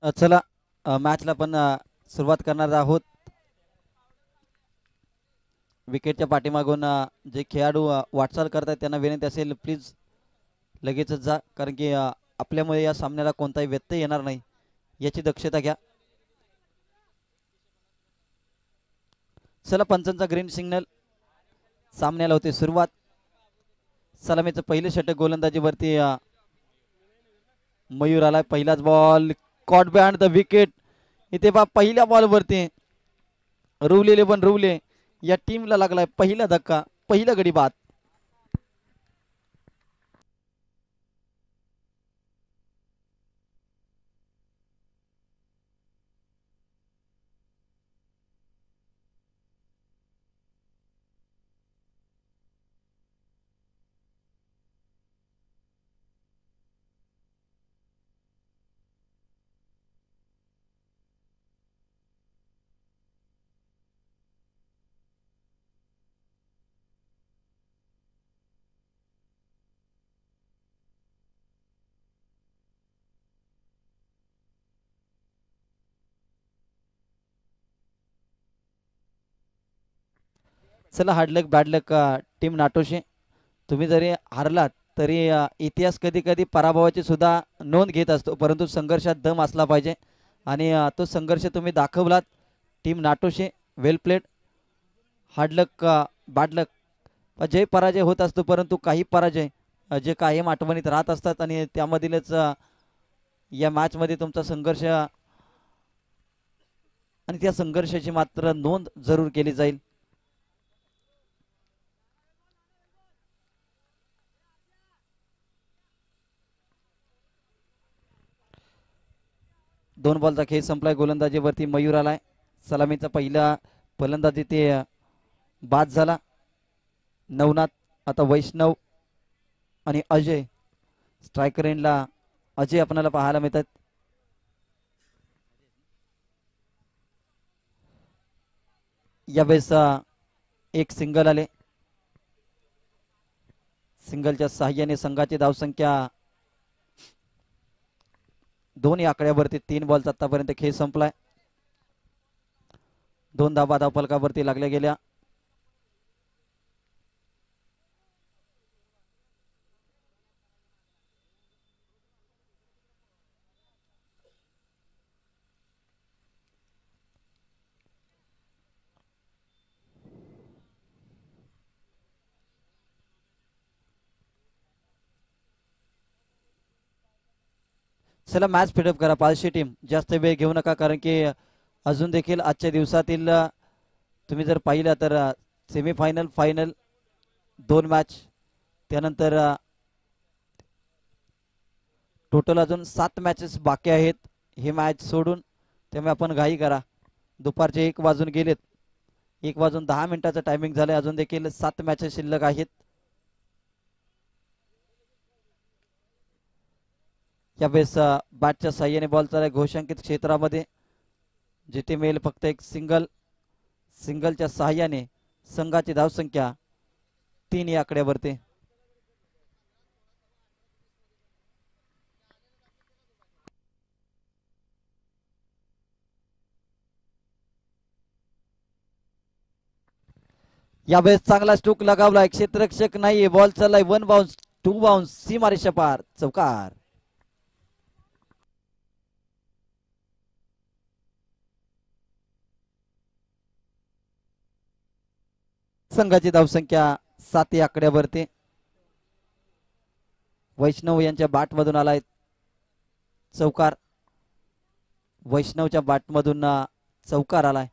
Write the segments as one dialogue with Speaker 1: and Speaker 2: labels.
Speaker 1: चला मॅचला पण सुरुवात करणार आहोत. विकेटच्या पाठीमागून जे खेळाडू वाटचाल करतात त्यांना विनंती असेल प्लीज लगेचच जा, कारण की आपल्यामुळे या सामन्याला कोणताही व्यत्यय येणार नाही याची दक्षता घ्या. चला पंचांचा ग्रीन सिग्नल, सामन्याला होते सुरुवात. सलामीचं पहिले षटक गोलंदाजीवरती मयूर आलाय. पहिलाच ball caught behind the wicket. इथे बा पहिल्या बॉलवरती रुवलेले पण रुवले, या टीमला लागलाय पहिला धक्का, पहिला गडी बाद. चला हार्डलक बॅडलक टीम नाटोशी, तुम्ही जरी हारलात तरी इतिहास कधी कधी पराभवाची सुद्धा नोंद घेत असतो, परंतु संघर्षात दम असला पाहिजे आणि तो संघर्ष तुम्ही दाखवलात. टीम नाटोशी वेल प्लेड. हार्डलक बॅडलक, जय पराजय होत असतो, परंतु काही पराजय जे कायम आठवणीत राहत असतात आणि त्यामधीलच या मॅचमध्ये तुमचा संघर्ष आणि त्या संघर्षाची मात्र नोंद जरूर केली जाईल. दोन बॉलचा खेळ संपलाय. गोलंदाजीवरती मयूर आलाय. सलामीचा पहिला फलंदाजी ते बाद झाला. नवनाथ, आता वैष्णव आणि अजय स्ट्रायकर एंडला. अजय आपल्याला पाहायला मिळतात. यावेळेस एक सिंगल आले. सिंगलच्या साह्याने संघाची धावसंख्या दोन्ही आकड्यावरती. 3 बॉलचा आतापर्यंत खेळ संपलाय. 2 धाबा धावफलकावरती लागल्या गेल्या. चला मॅच फिडअप करा पाचशे टीम, जास्त वेळ घेऊ नका, कारण की अजून देखील आजच्या दिवसातील तुम्ही जर पाहिलं तर सेमीफायनल फायनल 2 मॅच, त्यानंतर टोटल अजून 7 मॅचेस बाकी आहेत हे मॅच सोडून. त्यामुळे आपण घाई करा. दुपारचे 1 वाजून गेलेत. 1 वाजून 10 मिनिटाचं टायमिंग झालंय. अजून देखील 7 मॅचेस शिल्लक आहेत. यावेळेस बॅटच्या साह्याने बॉल चालय घोषांकित क्षेत्रामध्ये, जिथे मिळेल फक्त एक सिंगल. सिंगलच्या सहाय्याने संघाची धावसंख्या 3 या आकड्यावरती. यावेळेस चांगला स्ट्रोक लगावलाय. क्षेत्ररक्षक नाहीये. बॉल चाललाय 1 बाउन्स 2 बाउन्स, सीमारेषा पार, चौकार. संघाची धावसंख्या 7 या आकड्यावरती. वैष्णव यांच्या बॅटमधून आलाय चौकार. वैष्णवच्या बॅटमधून चौकार आलाय.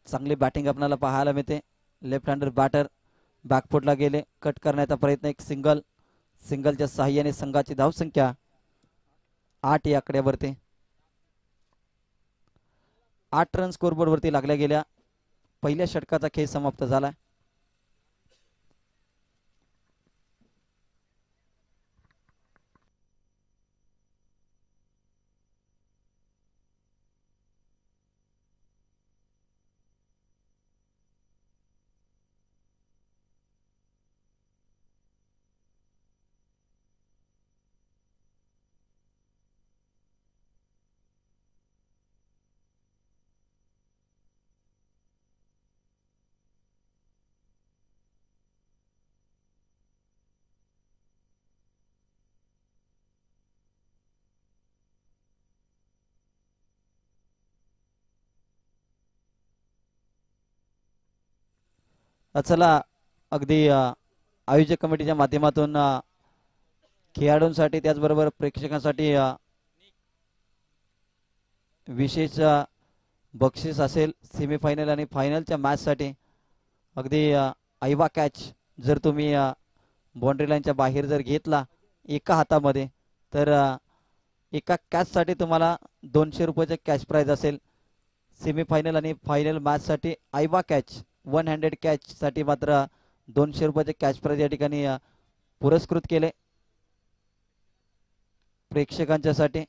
Speaker 1: चांगली बॅटिंग आपल्याला पाहायला मिळते. लेफ्ट हँडर बॅटर बॅकफुटला गेले. कट करण्याचा प्रयत्न. एक सिंगल. सिंगलच्या साह्याने संघाची धावसंख्या 8 या आकड्यावरती. 8 रन स्कोरबोर्डवरती लागल्या गेल्या. पहिल्या षटकाचा खेळ समाप्त झाला. चला अगदी आयोजक कमिटीच्या माध्यमातून खेळाडूंसाठी त्याचबरोबर प्रेक्षकांसाठी विशेष बक्षीस असेल सेमीफायनल आणि फायनलच्या मॅचसाठी. अगदी आईवा कॅच जर तुम्ही बाउंड्री लाईनच्या बाहेर जर घेतला एका हातामध्ये तर एका कॅचसाठी तुम्हाला 200 रुपयाचे कॅश प्राइज असेल. सेमीफायनल आणि फायनल मॅचसाठी आईवा कॅच 1 हँडेड कॅचसाठी मात्र 200 रुपयाचे कॅश प्राइज या ठिकाणी पुरस्कृत केले प्रेक्षकांच्यासाठी.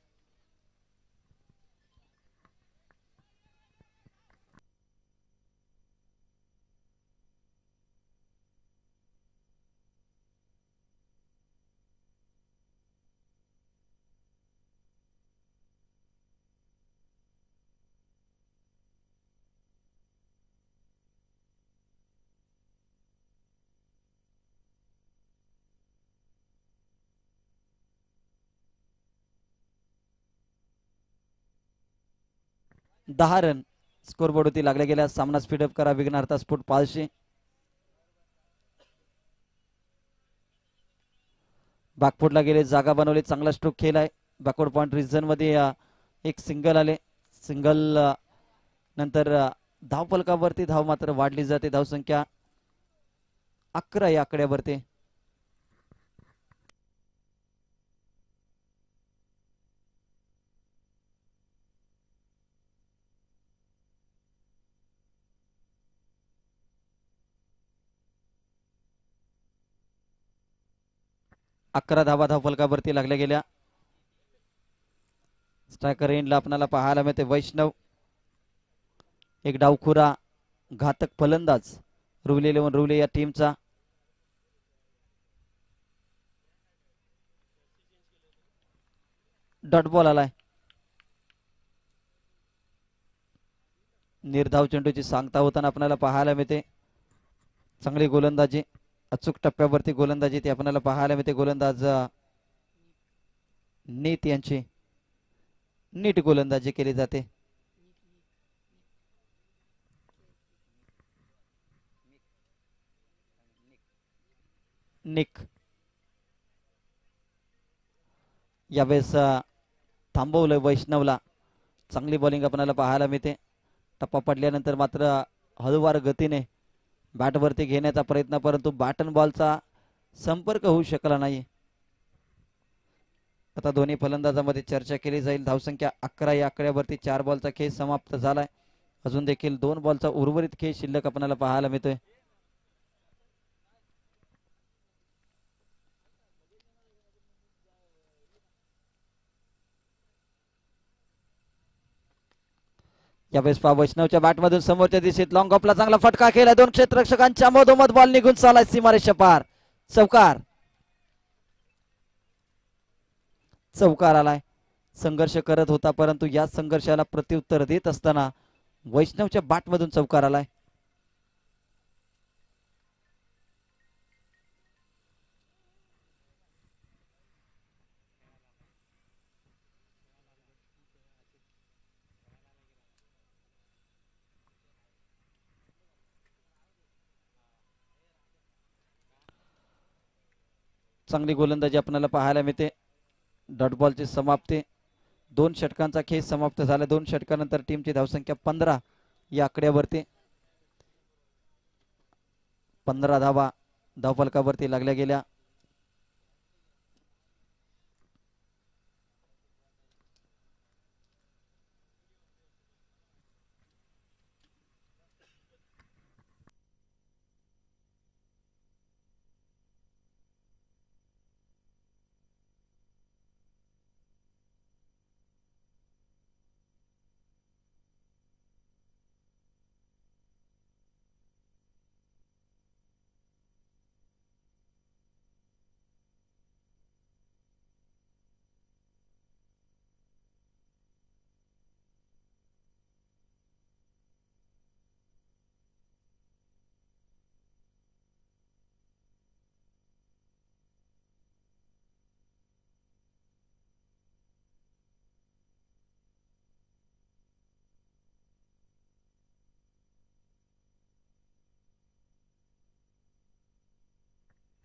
Speaker 1: दहा रन स्कोरबोर्ड होती लागल्या गेल्या. सामना स्पीडअप करा विघ्नार्थ स्फोट पाचशे. बॅकफुटला गेले, जागा बनवली, चांगला स्ट्रोक खेळलाय. बॅकवर्ड पॉइंट रिझन मध्ये एक सिंगल आले. सिंगल नंतर धाव फलकावरती धाव मात्र वाढली जाते. धावसंख्या 11 या आकड्यावरती. अकरा धावा धाव फलकावरती लागल्या गेल्या. स्ट्रायकर एंडला आपल्याला पाहायला मिळते वैष्णव. एक डावखुरा घातक फलंदाज रुवले इलेव्हन रुवले या टीमचा. डॉट बॉल आलाय. निर्धाव चेंडूची सांगता होताना आपल्याला पाहायला मिळते. चांगली गोलंदाजी, अचूक टप्प्यावरती गोलंदाजी ती आपल्याला पाहायला मिळते. गोलंदाज नीत यांची नीट गोलंदाजी केली जाते. निक यावेळेस थांबवलं वैष्णवला. चांगली बॉलिंग आपल्याला पाहायला मिळते. टप्पा पडल्यानंतर मात्र हळूवार गतीने बॅटवरती घेण्याचा प्रयत्न, परंतु बॅट अँड बॉलचा संपर्क होऊ शकला नाही. आता दोन्ही फलंदाजांमध्ये चर्चा केली जाईल. धावसंख्या 11 या आकड्यावरती 4 बॉलचा खेळ समाप्त झालाय. अजून देखील 2 बॉलचा उर्वरित खेळ शिल्लक आपल्याला पाहायला मिळतोय. यावेळेस पा वैष्णवच्या बॅटमधून समोरच्या दिशेत लॉंग ऑफला चांगला फटका केला. 2 क्षेत्ररक्षकांच्या मधोमध बॉल निघून चालाय सीमारेषा पार. चौकार चौकार आलाय. संघर्ष करत होता परंतु या संघर्षाला प्रत्युत्तर देत असताना वैष्णवच्या बॅटमधून चौकार आलाय. चांगली गोलंदाजी आपल्याला पाहायला मिळते. डॉट बॉलची समाप्ती. 2 षटकांचा खेळ समाप्त झाला. 2 षटकानंतर टीमची धावसंख्या 15 या आकड्यावरती. 15 धावा धावफलकावरती लागल्या गेल्या.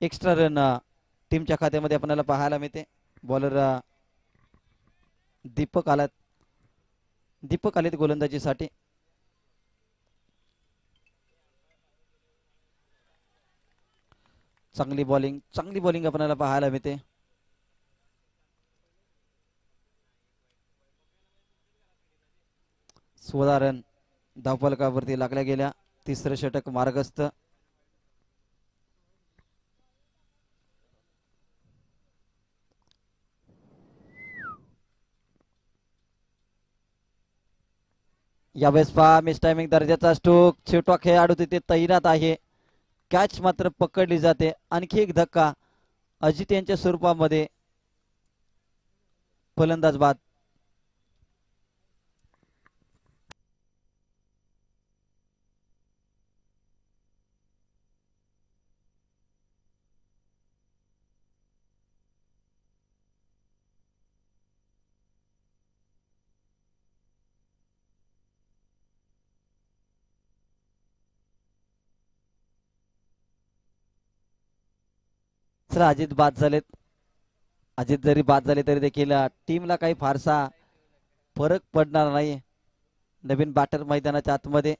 Speaker 1: एक्स्ट्रा रन टीमच्या खात्यामध्ये आपल्याला पाहायला मिळते. बॉलर दीपक आलेत गोलंदाजीसाठी. चांगली बॉलिंग आपल्याला पाहायला मिळते. सोळा रन धावफलकावरती लागल्या गेल्या. तिसरं षटक मार्गस्थ. यावेळेस पहा मिस टायमिंग दर्जाचा स्ट्रोक. छोटा खेळाडू तिथे तैनात आहे. कॅच मात्र पकडली जाते. आणखी एक धक्का अजित यांच्या स्वरूपामध्ये. फलंदाज बाद. चला अजित बाद झालेत. अजित जरी बाद झाले तरी देखील टीमला काही फारसा फरक पडणार नाही. नवीन बॅटर मैदानाच्या आतमध्ये.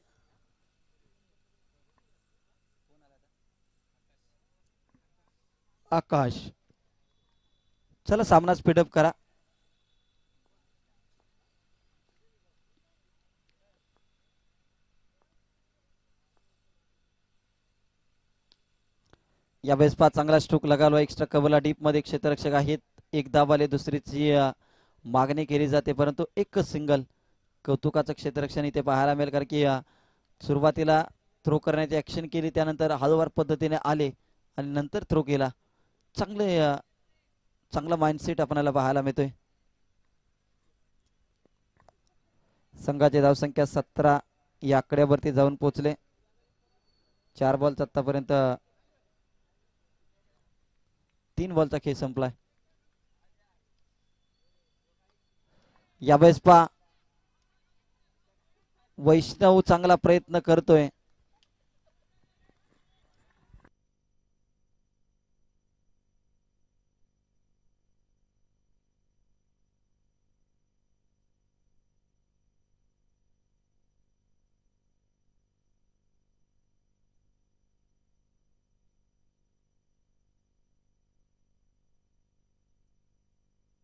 Speaker 1: आकाश. चला सामना स्पीडअप करा. यावेळेस पहा चांगला स्ट्रोक लगावला. एक्स्ट्रा कव्हरला डीप मध्ये क्षेत्ररक्षक आहेत. एक धावाले दुसरीची मागणी केली जाते परंतु एकच सिंगल. कौतुकाचं क्षेत्ररक्षण इथे पाहायला मिळेल कारण की सुरुवातीला थ्रो करण्याची ऍक्शन केली त्यानंतर हळूवार पद्धतीने आले आणि नंतर थ्रो केला. चांगला माइंडसेट आपल्याला पाहायला मिळतोय. संघाची धावसंख्या 17 या आकड्यावरती जाऊन पोहोचले. 4 बॉल आतापर्यंत 3 बॉलचा खेळ संपलाय. यावेळेस पहा वैष्णव चांगला प्रयत्न करतोय.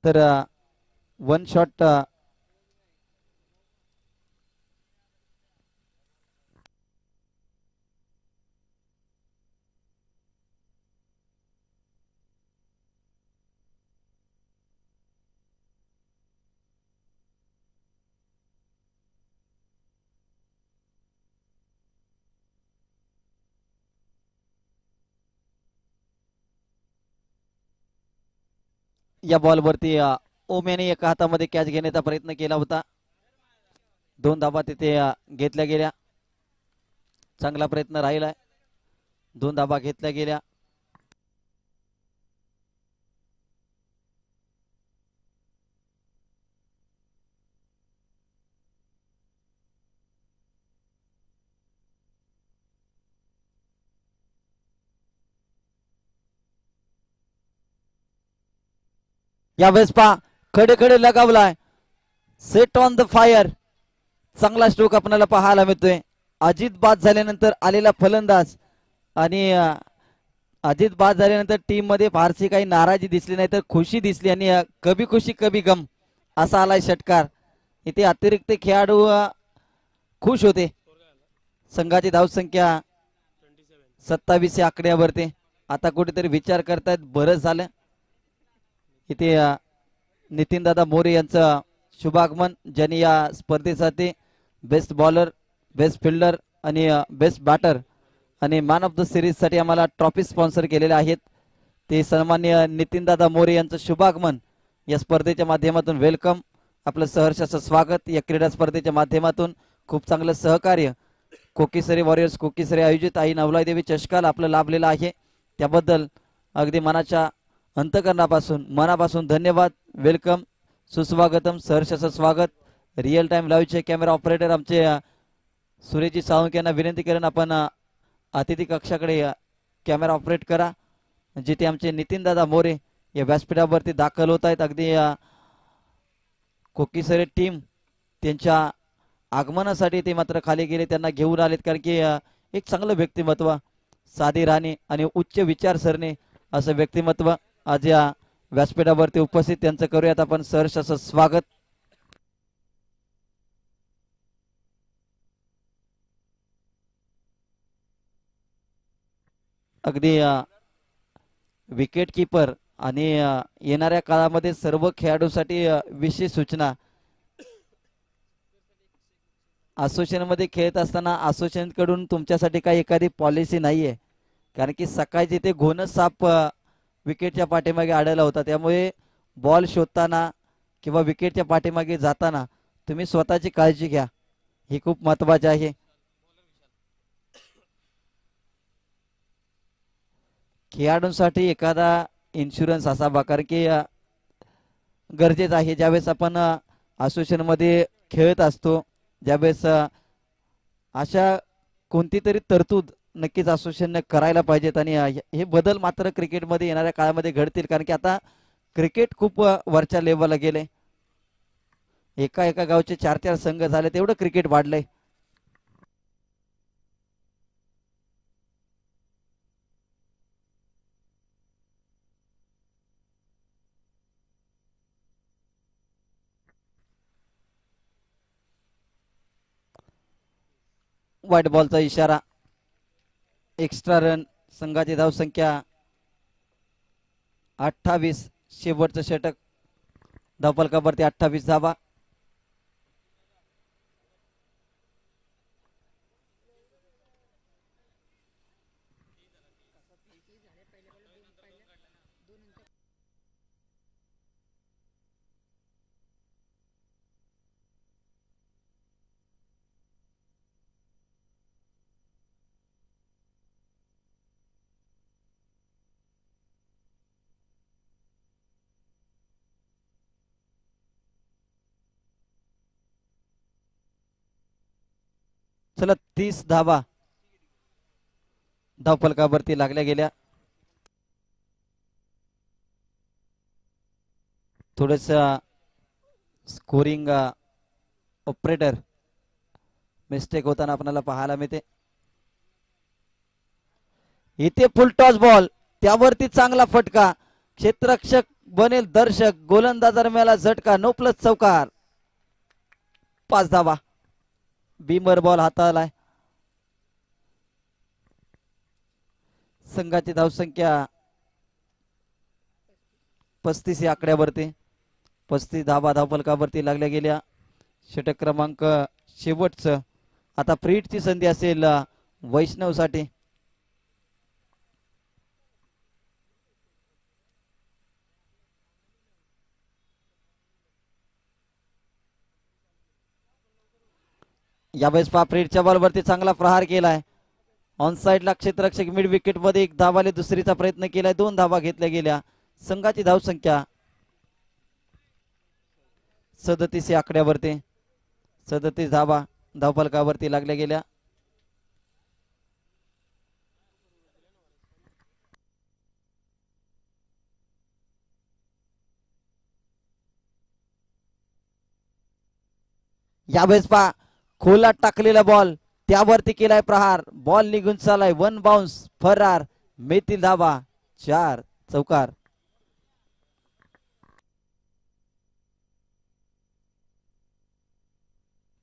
Speaker 1: तर वन शॉट या बॉलवरती ओम्याने एका हातामध्ये कॅच घेण्याचा प्रयत्न केला होता. 2 धाबा तिथे घेतल्या गेल्या. चांगला प्रयत्न राहिलाय. 2 धाबा घेतल्या गेल्या. यावेळेस पहा खडे लगावलाय. Set on the fire. चांगला स्ट्रोक आपल्याला पाहायला मिळतोय. अजित बाद झाल्यानंतर आलेला फलंदाज आणि अजित बाद झाल्यानंतर टीम मध्ये फारशी काही नाराजी दिसली नाही तर खुशी दिसली आणि कभी खुशी कभी गम असा आलाय षटकार. इथे अतिरिक्त खेळाडू खुश होते. संघाची धावसंख्या 27 या आकड्यावरती. आता कुठेतरी विचार करतायत बरंच झालं. इथे नितीन दादा मोरे यांचं शुभागमन ज्यांनी या स्पर्धेसाठी बेस्ट बॉलर, बेस्ट फिल्डर आणि बेस्ट बॅटर आणि मॅन ऑफ द सिरीज साठी आम्हाला ट्रॉफी स्पॉन्सर केलेले आहेत. ते सन्माननीय नितीन दादा मोरे यांचं शुभागमन या स्पर्धेच्या माध्यमातून वेलकम. आपलं सहर्ष असं स्वागत. या क्रीडा स्पर्धेच्या माध्यमातून खूप चांगलं सहकार्य कोकीसरी वॉरियर्स कोकीसरी आयोजित आई नवलाई देवी चषकाला आपलं लाभलेलं आहे. त्याबद्दल अगदी मनाच्या अंतकरणापासून मनापासून धन्यवाद. वेलकम, सुस्वागतम, सहर्ष असं स्वागत. रिअल टाइम लाईव्हचे कॅमेरा ऑपरेटर आमचे सुरेशजी साळुंके यांना विनंती करेन आपण अतिथी कक्षाकडे कॅमेरा ऑपरेट करा. जिथे आमचे नितीनदादा मोरे या व्यासपीठावरती दाखल होत आहेत. अगदी कोकीसरे टीम त्यांच्या आगमनासाठी ते मात्र खाली गेले, त्यांना घेऊन आलेत. कारण की एक चांगलं व्यक्तिमत्व, साधी राहणी आणि उच्च विचारसरणी असं व्यक्तिमत्व आज या व्यासपीठावरती उपस्थित. त्यांचं करूयात आपण सहर्ष असं स्वागत. अगदी विकेट किपर आणि येणाऱ्या काळामध्ये सर्व खेळाडूंसाठी विशेष सूचना. असोसिएशन मध्ये खेळत असताना असोसिएशन कडून तुमच्यासाठी काही एखादी पॉलिसी नाहीये, कारण की सकाळी जिथे घोणस साप विकेटच्या पाठीमागे आढळला होता, त्यामुळे बॉल शोधताना किंवा विकेटच्या पाठीमागे जाताना तुम्ही स्वतःची काळजी घ्या, ही खूप महत्वाचे आहे. खेळाडूंसाठी एखादा इन्शुरन्स असावा, कारण की गरजेचं आहे. ज्यावेळेस आपण असोसिएशन मध्ये खेळत असतो, ज्यावेळेस अशा कोणती तरी तरतूद नक्कीच असोसिएशनने करायला पाहिजेत. आणि हे बदल मात्र क्रिकेटमध्ये येणाऱ्या काळामध्ये घडतील, कारण की आता क्रिकेट खूप वरच्या लेवलला गेले. एका एका गावचे 4-4 संघ झाले, तेवढं क्रिकेट वाढलंय. व्हाईट बॉलचा इशारा. Extra run. संघाची धावसंख्या 28. शेवटचं षटक. धावफलकावरती 28 धावा. चला 30 धावा धावफलकावरती लागल्या गेल्या. थोडस स्कोरिंग ऑपरेटर मिस्टेक होताना आपल्याला पाहायला मिळते. इथे फुल टॉस बॉल, त्यावरती चांगला फटका. क्षेत्ररक्षक बनेल दर्शक, गोलंदाजाला झटका. 9+ चौकार. 5 धावा. बीमर बॉल हाताळलाय. संघाची धावसंख्या 35 या आकड्यावरती. 35 धावा धावफलकावरती लागल्या गेल्या. षटक क्रमांक शेवटचं. आता फ्रीडची संधी असेल वैष्णव साठी. यावेळेस फ्रीडच्या बॉलवरती चांगला प्रहार केलाय. ऑन साइडला क्षेत्ररक्षक मिड विकेट मध्ये 1 धावाले दुसरीचा प्रयत्न केलाय. 2 धावा घेतल्या गेल्या. संघाची धावसंख्या 37 या आकड्यावरती. 37 धावा धावफलकावरती लागल्या गेल्या. यावेळेस खोला टाकलेला बॉल, त्यावरती केलाय प्रहार. बॉल निघून चालाय. 1 बाउन्स. फरार. मिळतील धावा. 4 चौकार.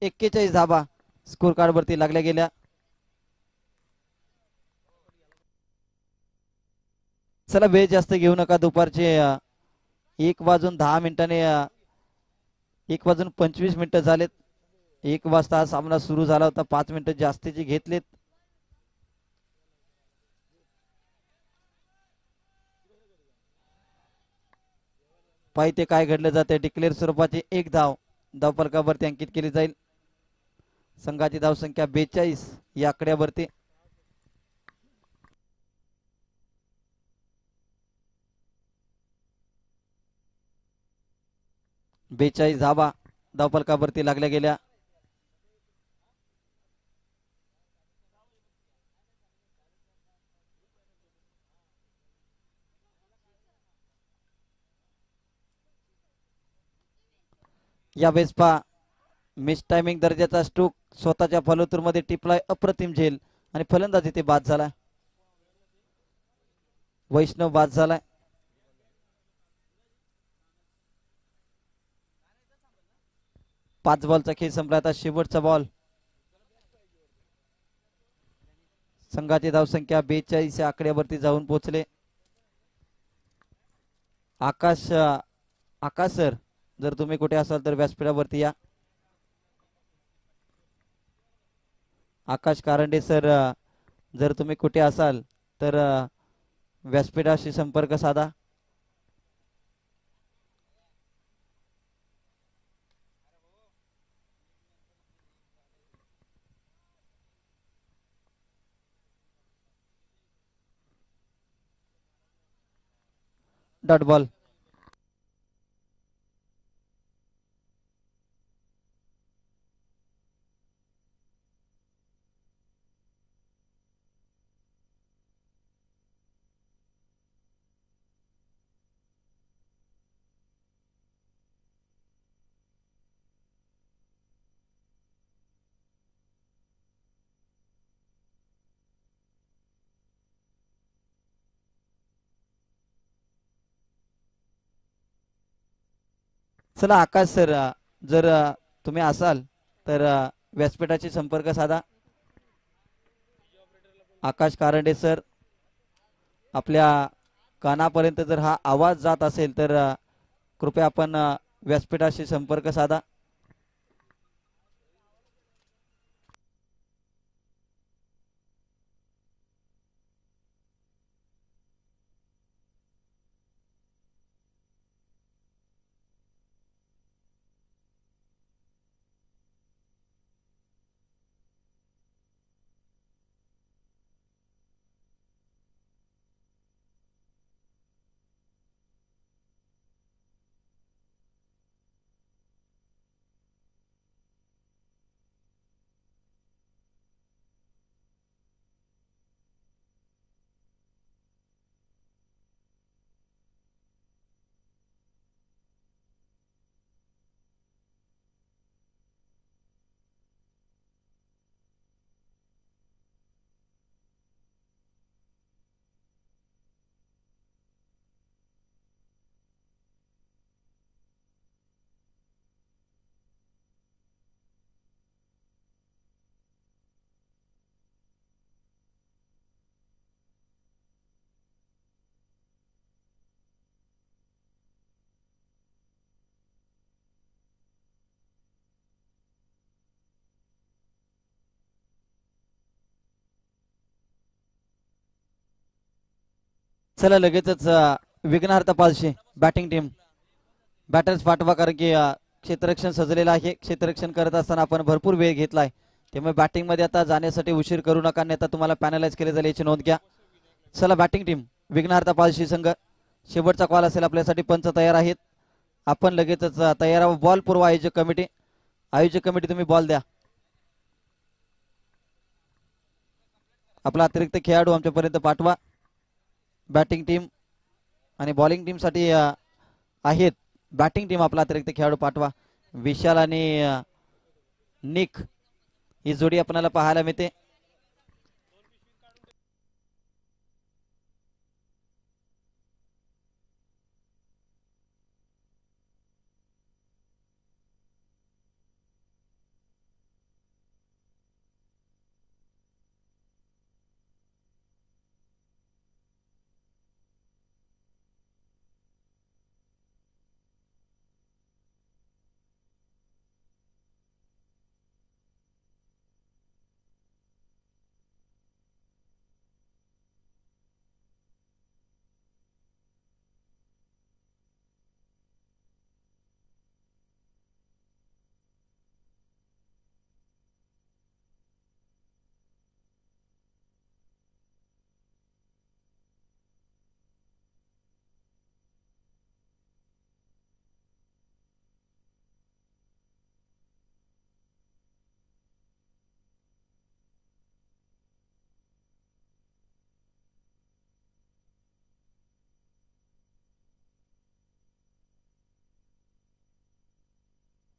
Speaker 1: एक्केचाळीस धावा स्कोर कार्ड वरती लागल्या गेल्या. चला वेळ जास्त घेऊ नका. दुपारचे 1:10 1:25 झालेत. 1 वाजता सामना सुरू झाला होता. 5 मिनिटं जास्तीची घेतलीत. पाहिजे काय घडलं जाते. डिक्लेअर स्वरूपाची 1 धाव धावफलकावरती अंकित केली जाईल. संघाची धावसंख्या 42 या आकड्यावरती. बेचाळीस धावा धावफलकावरती लागल्या गेल्या. यावेळेस पहा मिस टायमिंग दर्जाचा स्ट्रोक स्वतःच्या फॉलोथ्रूमध्ये टिपलाय अप्रतिम झेल आणि फलंदाज इथे बाद झाला. वैष्णव बाद झालाय. पाच बॉलचा खेळ संपला. आता शेवटचा बॉल. संघाची धावसंख्या 42 या आकड्यावरती जाऊन पोहोचले. आकाश सर जर तुम्ही कुठे असाल तर व्यासपीठावरती या. आकाश कारंडे सर जर तुम्ही कुठे असाल तर व्यासपीठाशी संपर्क साधा. Dot ball. चला आकाश सर जर तुम्ही असाल तर व्यासपीठाशी संपर्क साधा. आकाश कारंडे सर आपल्या कानापर्यंत जर हा आवाज जात असेल तर कृपया आपण व्यासपीठाशी संपर्क साधा. चला लगेचच विघ्नहर्ता पालशी बॅटिंग टीम बॅटर्स पाठवा कारण की क्षेत्ररक्षण सजलेलं आहे. क्षेत्ररक्षण करत असताना आपण भरपूर वेळ घेतलाय त्यामुळे बॅटिंग मध्ये आता जाण्यासाठी उशीर करू नका अन्यथा तुम्हाला पॅनलाइज केले जाईल याची नोंद घ्या. चला बॅटिंग टीम विघ्नहर्ता पालशी संघ शेवटचा कॉल असेल आपल्यासाठी. पंच तयार आहेत. आपण लगेचच तयार बॉल पूर्व आयोजक कमिटी तुम्ही बॉल द्या. आपला अतिरिक्त खेळाडू आमच्यापर्यंत पाठवा. बॅटिंग टीम आणि बॉलिंग टीम साठी आहेत. बॅटिंग टीम आपला अतिरिक्त खेळाडू पाठवा. विशाल आणि निक ही जोडी आपल्याला पाहायला मिळते.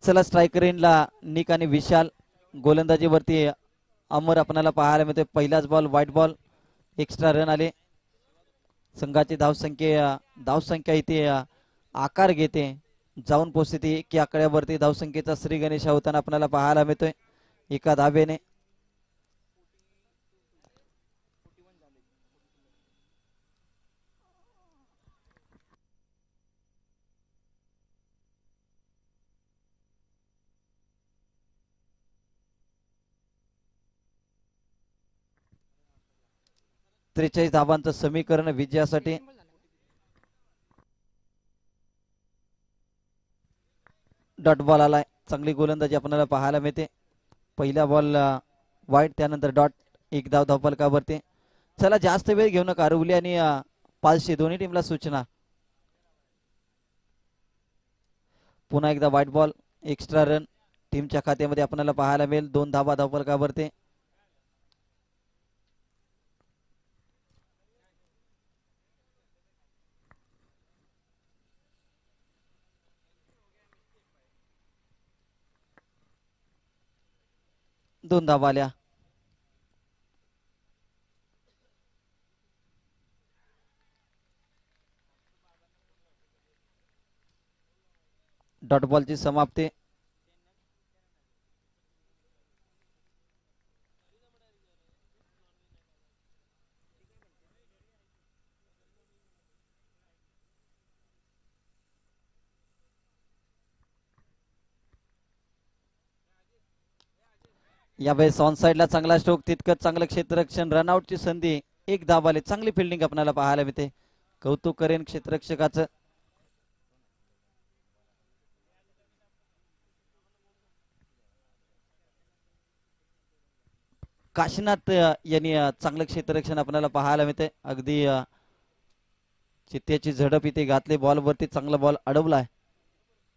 Speaker 1: चला स्ट्रायकर इनला निक आणि विशाल, गोलंदाजीवरती अमर आपल्याला पाहायला मिळते. पहिलाच ball white ball, extra run आले. संघाची धावसंख्या इथे आकार घेते, जाऊन पोहोचते ती की आकड्यावरती. धावसंख्येचा श्री गणेश होताना आपल्याला पाहायला मिळतोय एका धावेने. त्रेचाळीस धावांचं समीकरण विजयासाठी. डॉट बॉल आलाय, चांगली गोलंदाजी आपल्याला पाहायला मिळते. पहिला बॉल वाईट, त्यानंतर डॉट, एक धाव धावफलकावरती. चला जास्त वेळ घेऊ नका, रुवली आणि पालशी दोन्ही टीमला सूचना. पुन्हा एकदा व्हाईट बॉल, एक्स्ट्रा रन टीमच्या खात्यामध्ये आपल्याला पाहायला मिळेल. 2 धावा धावफलकावरती. दोन धावा आल्या. डॉट बॉलची समाप्ती. यावेळेस ऑन साइडला चांगला स्ट्रोक, तितकंच चांगलं क्षेत्ररक्षण, रनआउटची संधी, एक धाव आली. चांगली फिल्डिंग आपल्याला पाहायला मिळते. कौतुक करेन क्षेत्ररक्षकाचं. काशीनाथ यांनी चांगलं क्षेत्ररक्षण आपल्याला पाहायला मिळते. अगदी चित्त्याची झडप इथे घातली, बॉलवरती चांगला बॉल अडवलाय.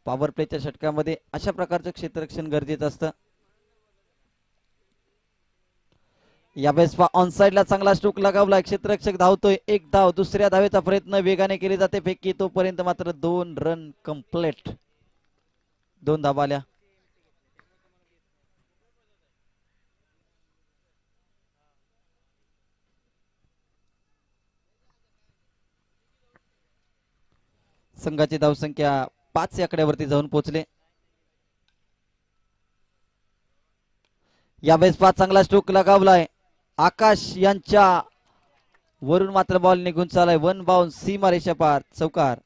Speaker 1: पॉवर प्लेच्या षटकामध्ये अशा प्रकारचं क्षेत्ररक्षण गरजेचं असतं. यावेळेस ऑन साइडला चांगला स्ट्रोक लगावलाय, क्षेत्ररक्षक धावतोय. एक धाव, दुसऱ्या धावेचा प्रयत्न वेगाने केले जाते, फेकी तोपर्यंत मात्र 2 रन कंप्लीट. 2 धावा आल्या. संघाची धावसंख्या 5 या आकड्यावरती जाऊन पोहोचले. यावेळेस चांगला स्ट्रोक लगावलाय, आकाश यांच्या वरून मात्र बॉल निघून चालाय. 1 बाउन्स, सीमारेषा पार, चौकार.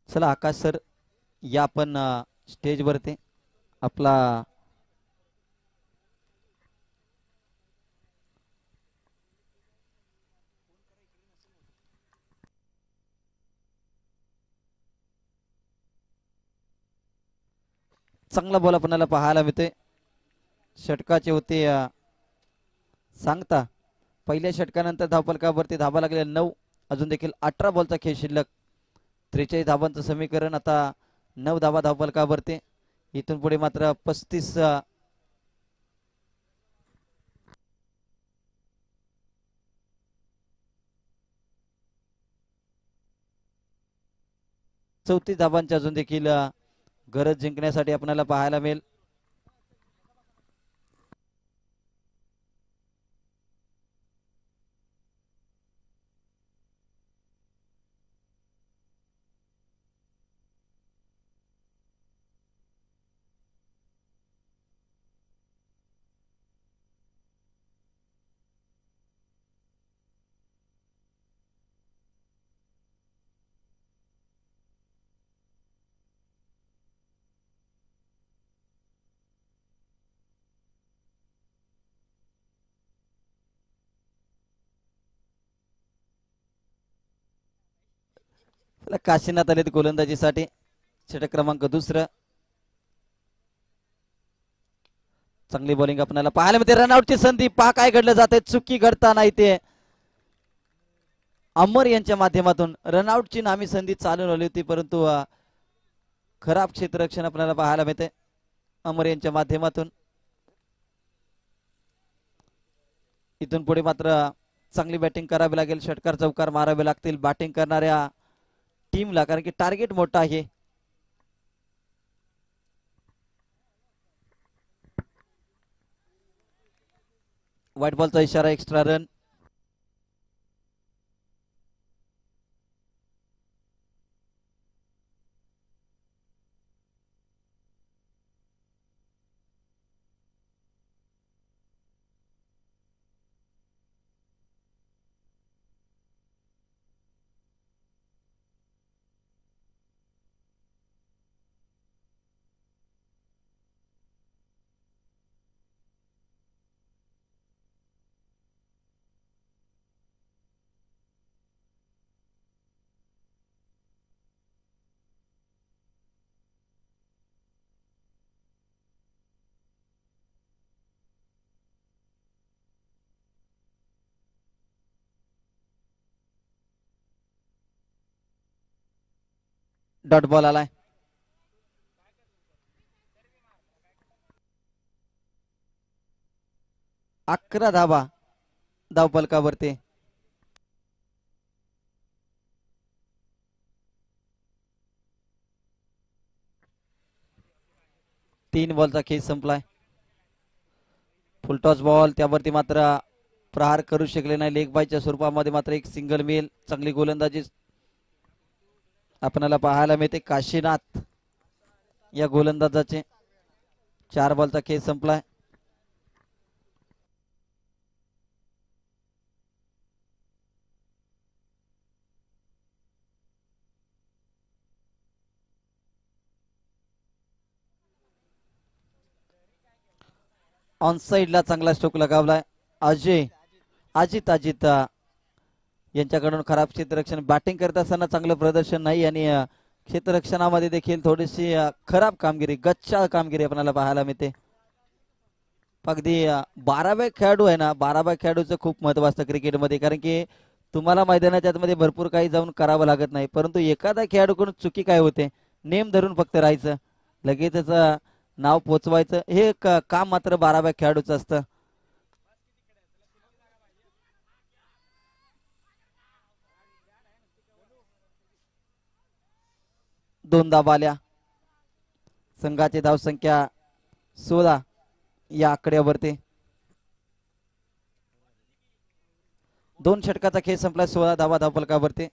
Speaker 1: चला आकाश सर या आपण स्टेज वरती. आपला चांगला बॉल आपल्याला पाहायला मिळते. षटकाचे होते सांगता. पहिल्या षटकानंतर धावफलकावरती धावा लागल्या 9, अजून देखील 18 बॉलचा खेळ शिल्लक. 43 धावांचं समीकरण. आता 9 धावा धावफलकावरती. इथून पुढे मात्र 35 34 धावांची अजून देखील गरज जिंकण्यासाठी आपल्याला पाहायला मिळेल. काशीनाथ आलेत गोलंदाजीसाठी. षटक क्रमांक 2. चांगली बॉलिंग आपल्याला पाहायला मिळते. रनआउटची संधी. पहा काय घडलं जाते, चुकी घडताना इथे अमर यांच्या माध्यमातून रनआउटची नामी संधी चालून आली होती, परंतु खराब क्षेत्ररक्षण आपल्याला पाहायला मिळते अमर यांच्या माध्यमातून. इथून पुढे मात्र चांगली बॅटिंग करावी लागेल, षटकार चौकार मारावे लागतील बॅटिंग करणाऱ्या टीमला, कारण की टार्गेट मोठा आहे. व्हाईट बॉलचा इशारा, एक्स्ट्रा रन. डॉट बॉल आलाय. 11 धावा धावफलकावरती. तीन बॉलचा खेळ संपलाय. फुलटॉस बॉल, त्यावरती मात्र प्रहार करू शकले नाही. लेग बायच्या स्वरूपामध्ये मात्र एक सिंगल मेल. चांगली गोलंदाजी आपल्याला पाहायला मिळते काशीनाथ या गोलंदाजाचे. 4 बॉलचा खेळ संपलाय. ऑन साइडला चांगला स्ट्रोक लगावलाय. अजित यांच्याकडून खराब क्षेत्ररक्षण. बॅटिंग करत असताना चांगलं प्रदर्शन नाही आणि क्षेत्ररक्षणामध्ये देखील थोडीशी खराब कामगिरी, गच्चा कामगिरी आपल्याला पाहायला मिळते. अगदी 12व्या खेळाडू आहे ना, 12व्या खेळाडूचं खूप महत्व असतं क्रिकेटमध्ये, कारण की तुम्हाला मैदानाच्या आतमध्ये भरपूर काही जाऊन करावं लागत नाही, परंतु एखादा खेळाडूकडून चुकी काय होते, नेम धरून फक्त राहायचं, लगेच त्याचं नाव पोचवायचं, हे काम मात्र 12व्या खेळाडूचं असतं. दोन धावा आल्या. संघाची धावसंख्या 16 या आकड्यावरती. 2 षटकाचा खेळ संपला. 16 धावा धावफलकावरती.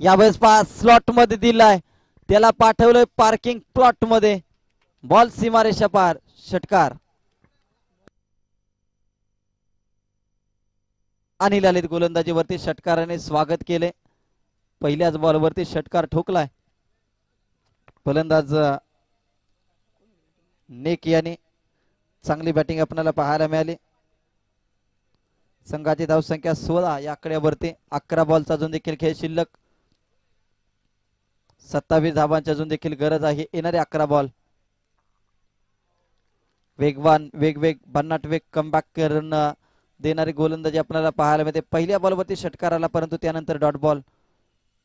Speaker 1: यावेळेस पास स्लॉट मध्ये दिलाय, त्याला पाठवलंय पार्किंग प्लॉट मध्ये. बॉल सीमारेषा पार. षटकार. अनिल आलेत गोलंदाजीवरती. षटकाराने स्वागत केले. पहिल्याच बॉलवरती षटकार ठोकलाय. फलंदाज नेक याने चांगली बॅटिंग आपल्याला पाहायला मिळाली. संघाची धावसंख्या 16 या आकड्यावरती. 11 बॉलचा अजून देखील खेळ शिल्लक. 27 धावांची अजून देखील गरज आहे. येणारे 11 बॉल. वेगवान, भन्नाट वेग, कमबॅक करून देणारी गोलंदाजी आपल्याला पाहायला मिळते. पहिल्या बॉलवरती षटकार आला, परंतु त्यानंतर डॉट बॉल.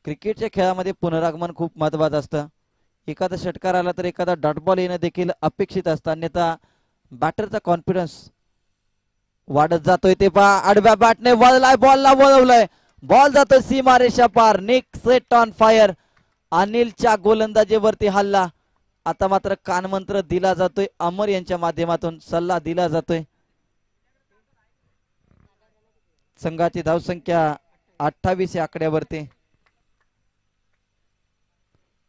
Speaker 1: क्रिकेटच्या खेळामध्ये पुनरागमन खूप महत्वाचं असतं. एखादा षटकार आला तर एखादा डॉट बॉल येणं देखील अपेक्षित असतं, अन्यथा बॅटरचा कॉन्फिडन्स वाढत जातोय. ते पहा, आडव्या बॅटने वळलाय, बॉलला वळवलंय, बॉल जातोय सीमारेषा पार. निक सेट ऑन फायर. अनिलच्या गोलंदाजीवरती हल्ला. आता मात्र कानमंत्र दिला जातोय, अमर यांच्या माध्यमातून सल्ला दिला जातोय. संघाची धावसंख्या 28 या आकड्यावरती.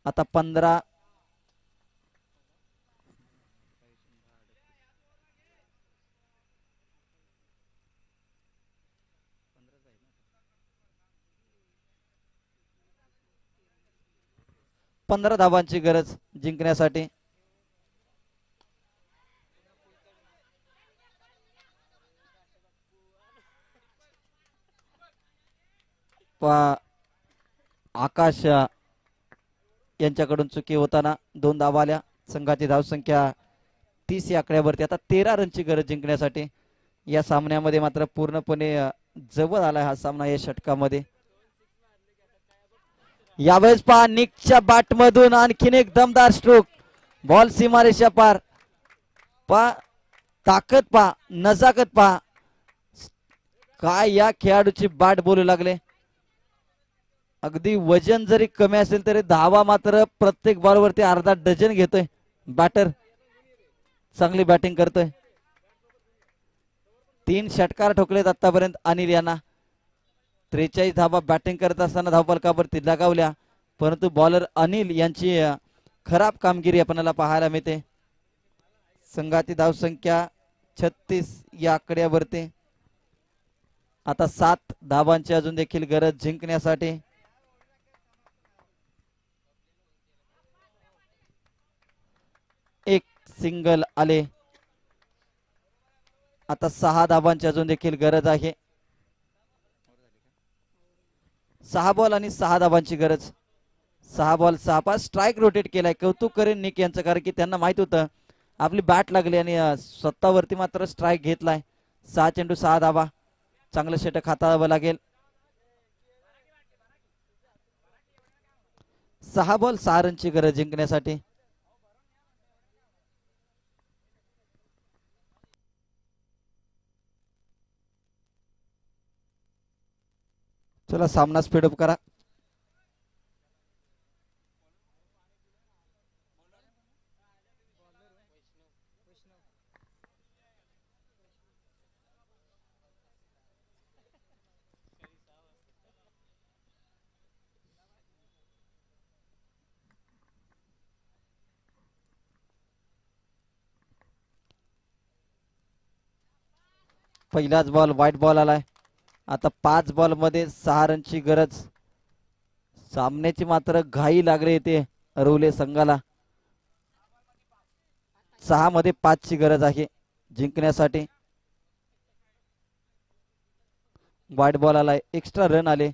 Speaker 1: आता 15 15 धावांची गरज जिंकण्यासाठी. आकाश यांच्याकडून चुकी होताना 2 धावा आल्या. संघाची धावसंख्या 30 या आकड्यावरती. आता 13 रनची गरज जिंकण्यासाठी. या सामन्यामध्ये मात्र पूर्णपणे जवळ आलाय हा सामना या षटकामध्ये. यावेळेस पहा निकच्या बॅट मधून आणखीन एक दमदार स्ट्रोक. बॉल सीमारेषा पार. पहा ताकद पहा, नजाकत पहा. काय या खेळाडूची बॅट बोलू लागले. अगदी वजन जरी कमी असेल तरी धावा मात्र प्रत्येक बॉलवरती अर्धा डझन घेतोय बॅटर. चांगली बॅटिंग करतोय. 3 षटकार ठोकलेत आतापर्यंत अनिल यांना. 43 धावा बॅटिंग करत असताना धावफलकावरती लगावल्या, परंतु बॉलर अनिल यांची खराब कामगिरी आपल्याला पाहायला मिळते. संघाची धावसंख्या 36 या आकड्यावरती. आता 7 धावांची अजून देखील गरज जिंकण्यासाठी. एक सिंगल आले. आता 6 धावांची अजून देखील गरज आहे. 6 बॉल आणि 6 धावांची गरज. 6 बॉल 6 पास. स्ट्राईक रोटेट केलाय. कौतुक करेन निक यांचं, कारण की त्यांना माहित होतं आपली बॅट लागली आणि स्वतःवरती मात्र स्ट्राईक घेतलाय. 6 चेंडू 6 धावा. चांगलं षटक हाताळावं लागेल. 6 बॉल 6 रनची गरज जिंकण्यासाठी. चला सामना स्पीडअप करा. पहिलाच बॉल व्हाईट बॉल आलाय. आता 5 बॉल मध्ये 6 रनची गरज. सामन्याची मात्र घाई लागली येते अरवले संघाला. 6 मध्ये 5 ची गरज आहे जिंकण्यासाठी. व्हाईट बॉल आलाय. एक्स्ट्रा रन आले.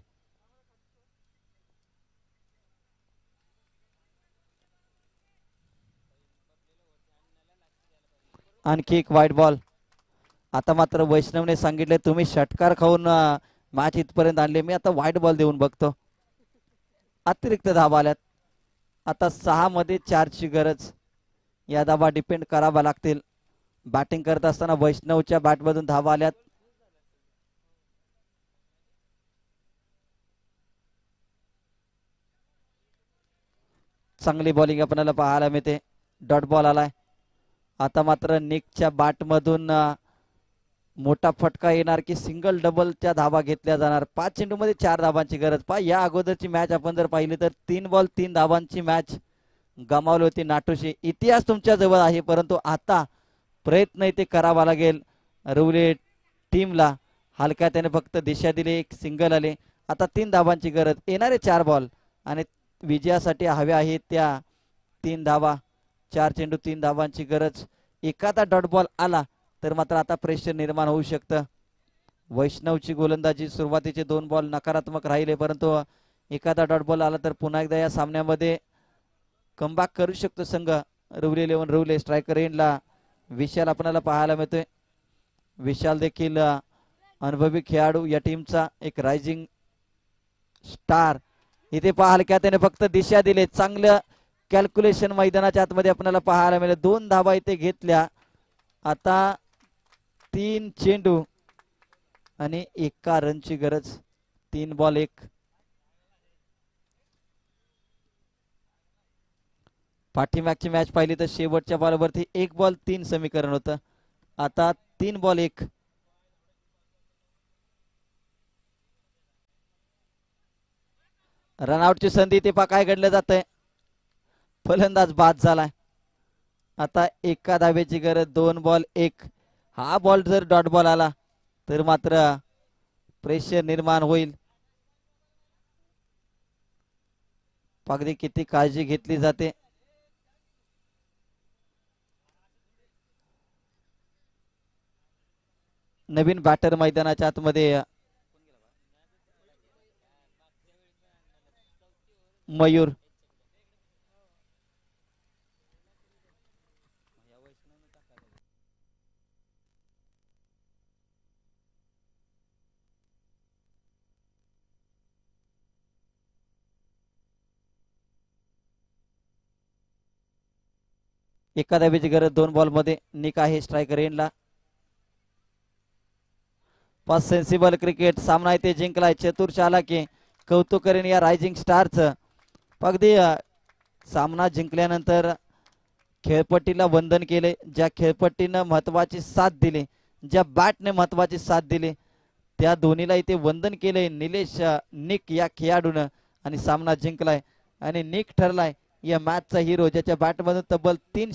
Speaker 1: आणखी एक व्हाईट बॉल. आता मात्र वैष्णवने सांगितले तुम्ही षटकार खाऊन मॅच इथपर्यंत आणले, मी आता व्हाईट बॉल देऊन बघतो. अतिरिक्त धावा आल्यात. आता 6 मध्ये 4 ची गरज. या धावा डिपेंड करावा लागतील. बॅटिंग करत असताना वैष्णवच्या बॅटमधून धावा आल्यात. चांगली बॉलिंग आपल्याला पाहायला मिळते. डॉट बॉल आलाय. आता मात्र निकच्या बॅटमधून मोठा फटका येणार की सिंगल डबलच्या धावा घेतल्या जाणार. 5 चेंडू मध्ये 4 धावांची गरज. पहा या अगोदरची मॅच आपण जर पाहिली तर 3 बॉल 3 धावांची मॅच गमावली होती नाटोशी. इतिहास तुमच्या जवळ आहे, परंतु आता प्रयत्न इथे करावा लागेल रवले टीमला. हलक्या त्याने फक्त दिशा दिली. एक सिंगल आले. आता 3 धावांची गरज. येणारे 4 बॉल आणि विजयासाठी हव्या आहेत त्या 3 धावा. 4 चेंडू 3 धावांची गरज. एखादा डॉट बॉल आला तर मात्र आता प्रेशर निर्माण होऊ शकतं. वैष्णवची गोलंदाजी सुरुवातीचे 2 बॉल नकारात्मक राहिले, परंतु एखादा डॉट बॉल आला तर पुन्हा एकदा या सामन्यामध्ये कमबॅक करू शकतो संघ. रवले 11 रवले. स्ट्रायकर एंडला विशाल आपल्याला पाहायला मिळतोय. विशाल देखील अनुभवी खेळाडू या टीमचा एक रायझिंग स्टार. इथे पाहाल का त्याने फक्त दिशा दिले. चांगलं कॅल्क्युलेशन मैदानाच्या आतमध्ये आपल्याला पाहायला मिळेल. 2 धावा इथे घेतल्या. आता 3 चेंडू आणि 1 रनची गरज. 3 बॉल 1. पाठीमागची मॅच पाहिली तर शेवटच्या बॉलवरती 1 बॉल 3 समीकरण होतं. आता 3 बॉल 1. रनआउटची संधी. ते पा काय घडलं जातंय. फलंदाज बाद झालाय. आता 1 धावेची गरज. 2 बॉल 1. हा बॉल जर डॉट बॉल आला तर मात्र प्रेशर निर्माण होईल. अगदी किती काळजी घेतली जाते. नवीन बॅटर मैदानाच्या आतमध्ये मयूर. एका धावेची गरज 2 बॉल मध्ये. निक आहे स्ट्रायकर एंडला. पाच सेन्सिबल क्रिकेट सामना इथे जिंकलाय. चतुर चालाकी कौतुक करेन या रायझिंग स्टारचं. अगदी सामना जिंकल्यानंतर खेळपट्टीला वंदन केले. ज्या खेळपट्टीनं महत्वाची साथ दिली, ज्या बॅटने महत्वाची साथ दिली, त्या दोन्हीला इथे वंदन केले निलेश निक या खेळाडूनं आणि सामना जिंकलाय. आणि निक ठरलाय या मॅचचा हिरो, ज्याच्या बॅटमधून तब्बल 3